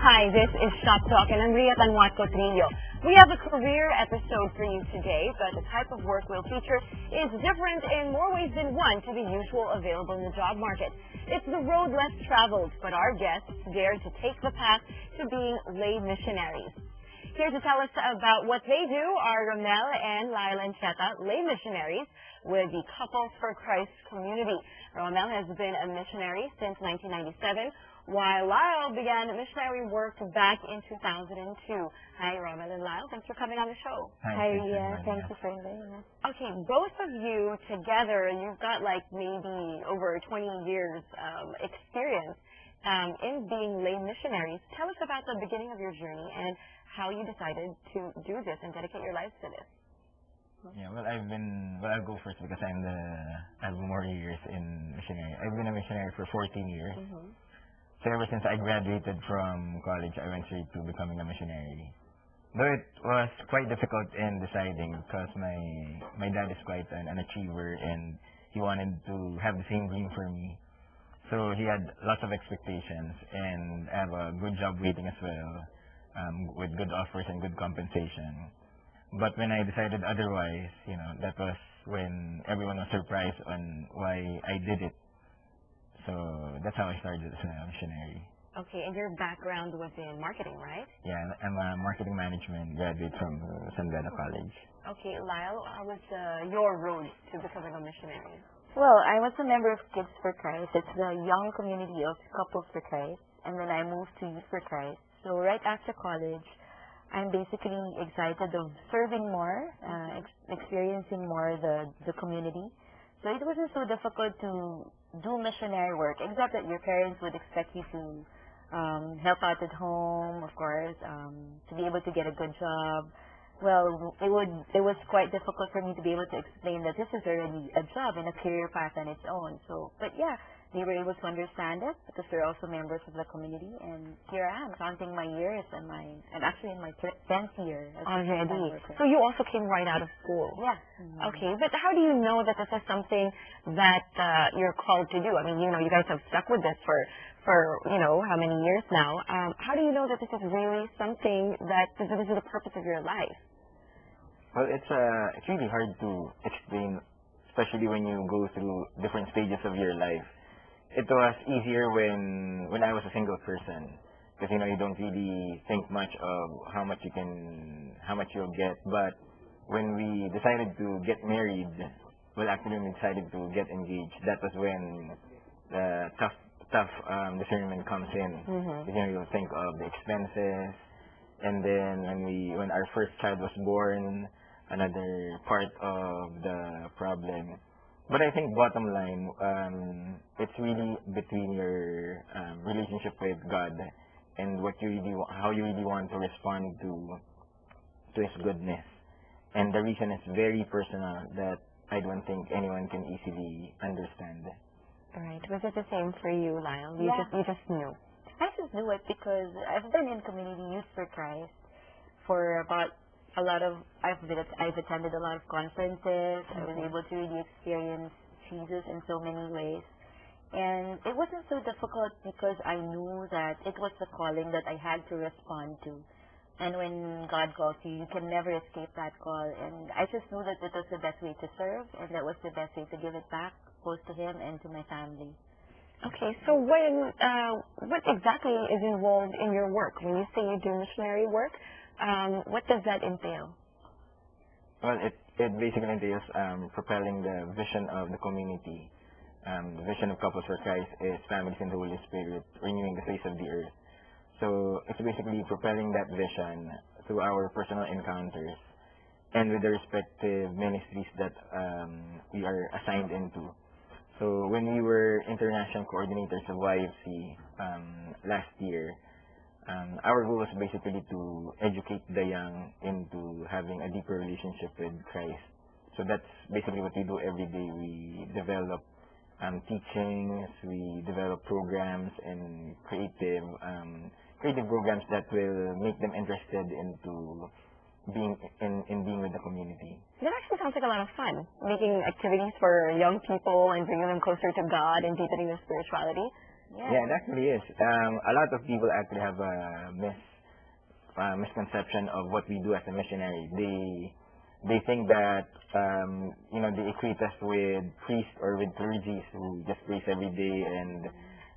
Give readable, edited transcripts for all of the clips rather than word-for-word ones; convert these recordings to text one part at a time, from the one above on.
Hi, this is Shoptalk, and I'm Ria Tanwatco Trillo. We have a career episode for you today, but the type of work we'll feature is different in more ways than one to the usual available in the job market. It's the road less traveled, but our guests dare to take the path to being lay missionaries. Here to tell us about what they do are Rommel and Lyle lay missionaries with the Couples for Christ community. Rommel has been a missionary since 1997, while Lyle began missionary work back in 2002. Hi, Rommel and Lyle. Thanks for coming on the show. Hi, Ria. Thank you for inviting us. Okay, both of you together, you've got like maybe over 20 years experience in being lay missionaries. Tell us about the beginning of your journey and how you decided to do this and dedicate your lives to this. Yeah, I'll go first because I have more years in missionary. I've been a missionary for 14 years. So ever since I graduated from college, I went straight to becoming a missionary. Though it was quite difficult in deciding because my dad is quite an achiever and he wanted to have the same dream for me. So he had lots of expectations, and I have a good job waiting as well, with good offers and good compensation. But when I decided otherwise, that was when everyone was surprised on why I did it. So that's how I started as a missionary. Okay, and your background was in marketing, right? Yeah, I'm a marketing management graduate from San Beda College. Okay, Lyle, how was your road to becoming a missionary? Well, I was a member of Kids for Christ. It's the young community of Couples for Christ. And then I moved to Youth for Christ. So right after college, I'm basically excited of serving more, experiencing more the community. So it wasn't so difficult to do missionary work, except that your parents would expect you to help out at home, of course, to be able to get a good job. Well, it was quite difficult for me to be able to explain that this is already a job and a career path on its own. So, but yeah, they were able to understand it because they're also members of the community. And here I am, counting my years and I'm actually in my 10th year. Already. So you also came right out of school. Yeah. Okay, but how do you know that this is something that you're called to do? I mean, you guys have stuck with this for how many years now. How do you know that this is really something that this is the purpose of your life? Well, it's really hard to explain, especially when you go through different stages of your life. It was easier when I was a single person, because you don't really think much of how much you'll get. But when we decided to get married, well, actually when we decided to get engaged, that was when the tough discernment comes in. Because you'll think of the expenses, and then when our first child was born, another part of the problem. But I think bottom line, it's really between your relationship with God and how you really want to respond to His goodness. And the reason is very personal that I don't think anyone can easily understand. Right. Was it the same for you, Lyle? You just knew. I just knew it because I've been in community Youth for Christ for about I've attended a lot of conferences. I was able to really experience Jesus in so many ways. And it wasn't so difficult because I knew that it was the calling that I had to respond to. And when God calls you, you can never escape that call. And I just knew that it was the best way to serve, and that was the best way to give it back, both to Him and to my family. Okay, so what exactly is involved in your work? When you say you do missionary work, what does that entail? Well, it basically entails propelling the vision of the community. The vision of Couples for Christ is families in the Holy Spirit, renewing the face of the earth. So it's basically propelling that vision through our personal encounters and with the respective ministries that we are assigned into. So when we were international coordinators of YFC last year, our goal was basically to educate the young into having a deeper relationship with Christ. So that's basically what we do every day. We develop teachings, we develop programs and creative programs that will make them interested into being with the community. That actually sounds like a lot of fun, making activities for young people and bringing them closer to God and deepening their spirituality. Yeah, it actually is. A lot of people actually have a misconception of what we do as a missionary. They think that they equate us with priests or with clergies who just praise every day and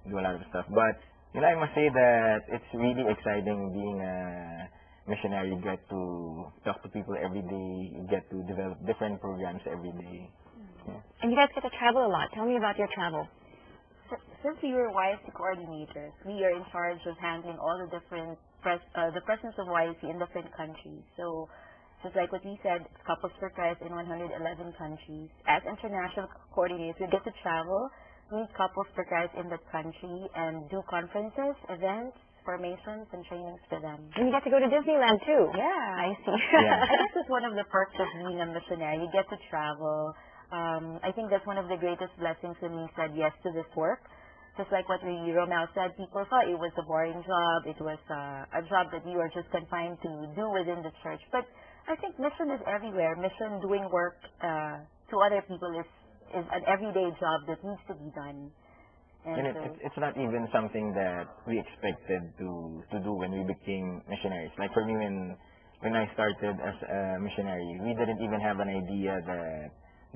do a lot of stuff. But I must say that it's really exciting being a missionary. You get to talk to people every day. You get to develop different programs every day. Yeah. And you guys get to travel a lot. Tell me about your travel. Since we were YFC coordinators, we are in charge of handling all the different the presence of YFC in different countries. So, just like what we said, Couples for Christ in 111 countries. As international coordinators, we get to travel, meet Couples for Christ in that country, and do conferences, events, formations, and trainings for them. And you get to go to Disneyland too. Yeah. I see. Yeah. I guess it's one of the perks of being a missionary. You get to travel. I think that's one of the greatest blessings when we said yes to this work. Just like what Rommel said, people thought it was a boring job. It was a job that you are just confined to do within the church. But I think mission is everywhere. Mission, doing work to other people is an everyday job that needs to be done. And it's not even something that we expected to do when we became missionaries. Like for me, when I started as a missionary, we didn't even have an idea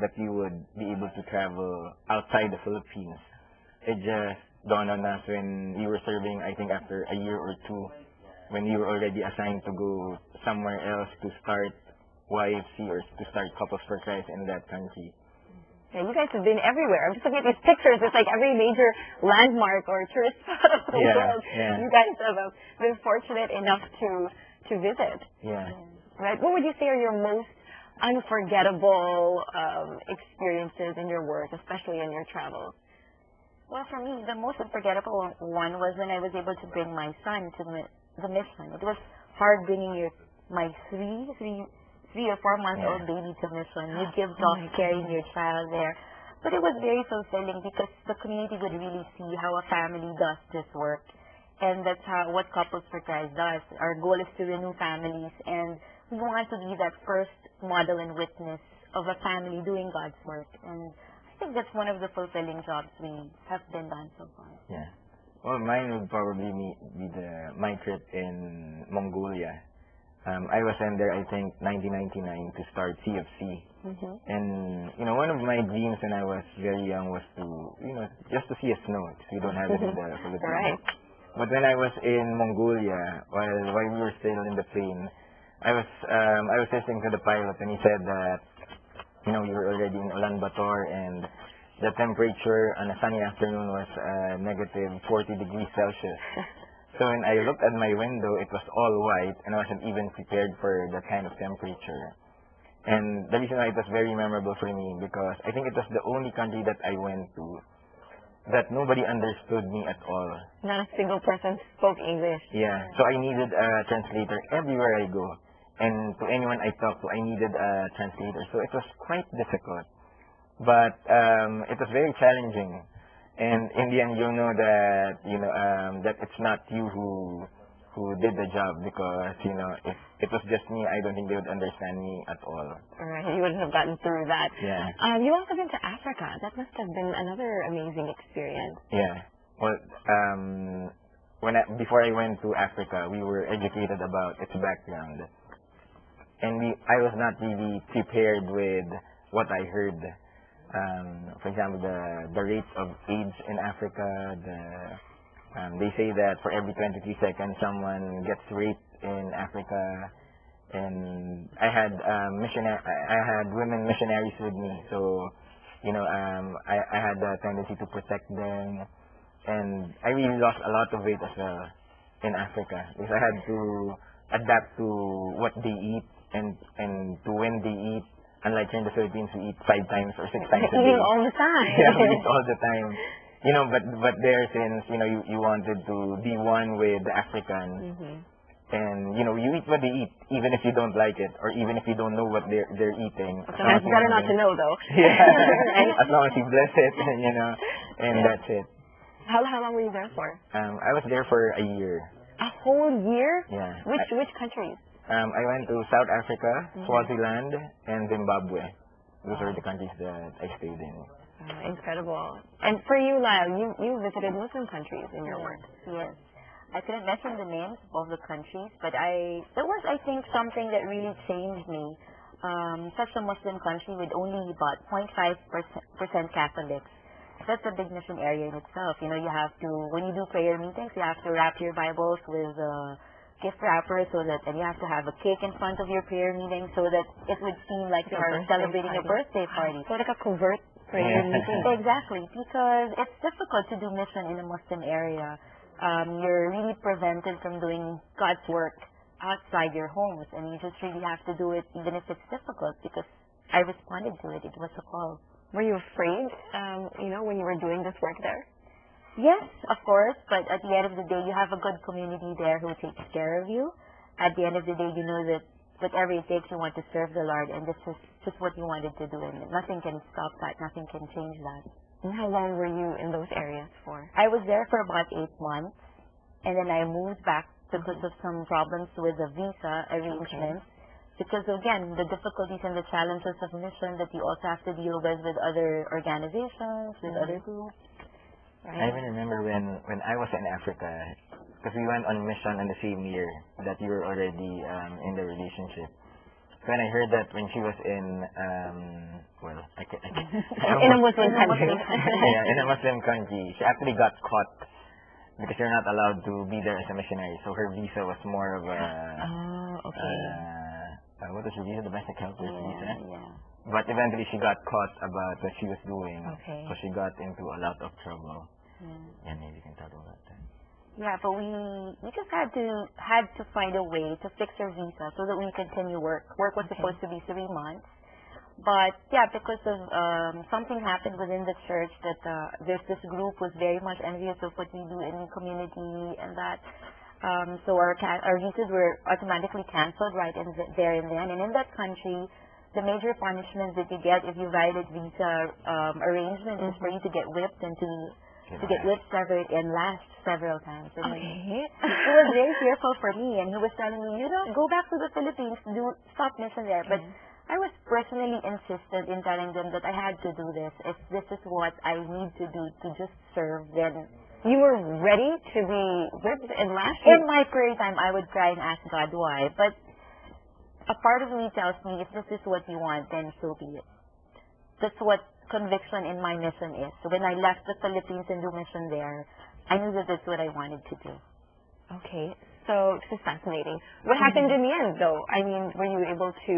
that we would be able to travel outside the Philippines. It just dawned on us when we were serving, I think after a year or two, when we were already assigned to go somewhere else to start YFC or to start Couples for Christ in that country. Yeah, you guys have been everywhere. I'm just looking at these pictures. It's like every major landmark or tourist spot of the world. Yeah. You guys have been fortunate enough to visit. Yeah. Right. What would you say are your most unforgettable experiences in your work, especially in your travels? Well, for me, the most unforgettable one was when I was able to bring my son to the mission. It was hard bringing my 3 or 4 month old baby to mission. You give off carrying your child there. But it was very fulfilling because the community would really see how a family does this work. And that's what Couples for Christ does. Our goal is to renew families, and we want to be that first model and witness of a family doing God's work. And I think that's one of the fulfilling jobs we have been done so far. Yeah. Well, mine would probably be my trip in Mongolia. I was in there, I think, 1999 to start CFC. Mm-hmm. And, one of my dreams when I was very young was to, just to see a snow. Because we don't have it in the Philippines. Right. But when I was in Mongolia, while we were still in the plane, I was listening to the pilot, and he said that, we were already in Ulaanbaatar, and the temperature on a sunny afternoon was negative 40 degrees Celsius. So when I looked at my window, it was all white, and I wasn't even prepared for that kind of temperature. And the reason why it was very memorable for me, because I think it was the only country that I went to that nobody understood me at all. Not a single person spoke English. Yeah, so I needed a translator everywhere I go. And to anyone I talked to, I needed a translator. So it was quite difficult. But it was very challenging. And in the end, you'll know that, that it's not you who did the job, because, if it was just me, I don't think they would understand me at all. All right, you wouldn't have gotten through that. Yeah. You also been to Africa. That must have been another amazing experience. Yeah. Well, before I went to Africa, we were educated about its background. And I was not really prepared with what I heard. For example, the rates of AIDS in Africa. They say that for every 23 seconds, someone gets raped in Africa. And I had women missionaries with me, so I had the tendency to protect them, and I really lost a lot of weight as well in Africa because I had to adapt to what they eat and to when they eat. Unlike here in the Philippines, we eat 5 times or 6 times a day. Eating all the time. Yeah, we eat all the time. But there, since you wanted to be one with the Africans, and you eat what they eat, even if you don't like it, or even if you don't know what they're eating. So that's better not to know, though. Yeah, as long as you bless it, and that's it. How long were you there for? I was there for a year. A whole year? Yeah. Which countries? I went to South Africa, Swaziland, and Zimbabwe. Those are the countries that I stayed in. Incredible. And for you, Lyle, you visited Muslim countries in your work. Yes. I couldn't mention the names of the countries, but there was, I think, something that really changed me. Such a Muslim country with only about 0.5% Catholics. That's a big mission area in itself. You know, you have to, when you do prayer meetings, you have to wrap your Bibles with gift wrappers and you have to have a cake in front of your prayer meeting so that it would seem like you are celebrating a birthday party. So like a covert prayer meeting. Exactly, because it's difficult to do mission in a Muslim area. You're really prevented from doing God's work outside your homes, and you just really have to do it even if it's difficult, because I responded to it. It was a call. Were you afraid, when you were doing this work there? Yes, of course, but at the end of the day, you have a good community there who takes care of you. At the end of the day, you know that whatever it takes, you want to serve the Lord, and this is just what you wanted to do, and nothing can stop that, nothing can change that. And how long were you in those areas for? I was there for about 8 months, and then I moved back because of some problems with the visa arrangements. Because again, the difficulties and the challenges of mission that you also have to deal with other organizations, with other groups. Right. I even remember when I was in Africa, because we went on mission in the same year that you were already in the relationship. When I heard that when she was in, in a Muslim country. Yeah, in a Muslim country, she actually got caught because you're not allowed to be there as a missionary. So her visa was more of a. What was her visa? Domestic helpers visa. Yeah. But eventually she got caught about what she was doing. Okay. So she got into a lot of trouble. Yeah. Yeah, maybe you can talk about that. Yeah, but we just had to find a way to fix her visa so that we could continue work. Work was supposed to be 3 months. But yeah, because of something happened within the church that there's this group was very much envious of what we do in the community, and that so our visas were automatically canceled right there and then. And in that country, the major punishments that you get if you violate visa arrangements is for you to get whipped and to get whipped severed and lashed several times. And okay. He was very fearful for me, and he was telling me, go back to the Philippines, stop mission there. But I was personally insistent in telling them that I had to do this. If this is what I need to do to just serve, then... You were ready to be whipped and lashed? In my prayer time, I would cry and ask God why. But a part of me tells me, if this is what you want, then so be it. That's what conviction in my mission is. So when I left the Philippines and do mission there, I knew that that's what I wanted to do. Okay, so this is fascinating. What happened in the end, though? I mean, were you able to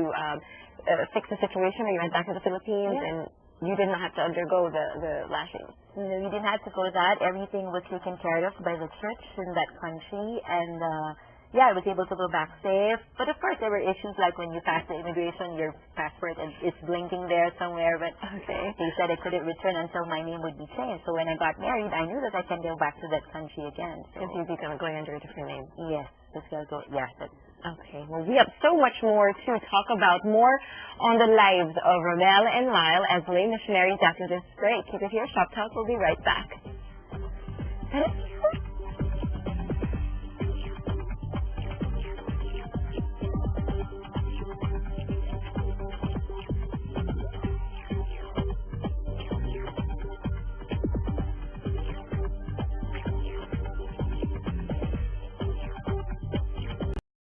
fix the situation, or you went back to the Philippines and you did not have to undergo the lashing? No, you didn't have to go that. Everything was taken care of by the church in that country, and I was able to go back safe. But of course, there were issues like when you pass the immigration, your passport is blinking there somewhere. But they said I couldn't return until my name would be changed. So when I got married, I knew that I can go back to that country again. Because you'd be going under a different name. Yes, just gotta go. Yeah. Okay. Well, we have so much more to talk about, more on the lives of Rommel and Lyle as lay missionaries after this break. Keep it here. Shop Talk will be right back.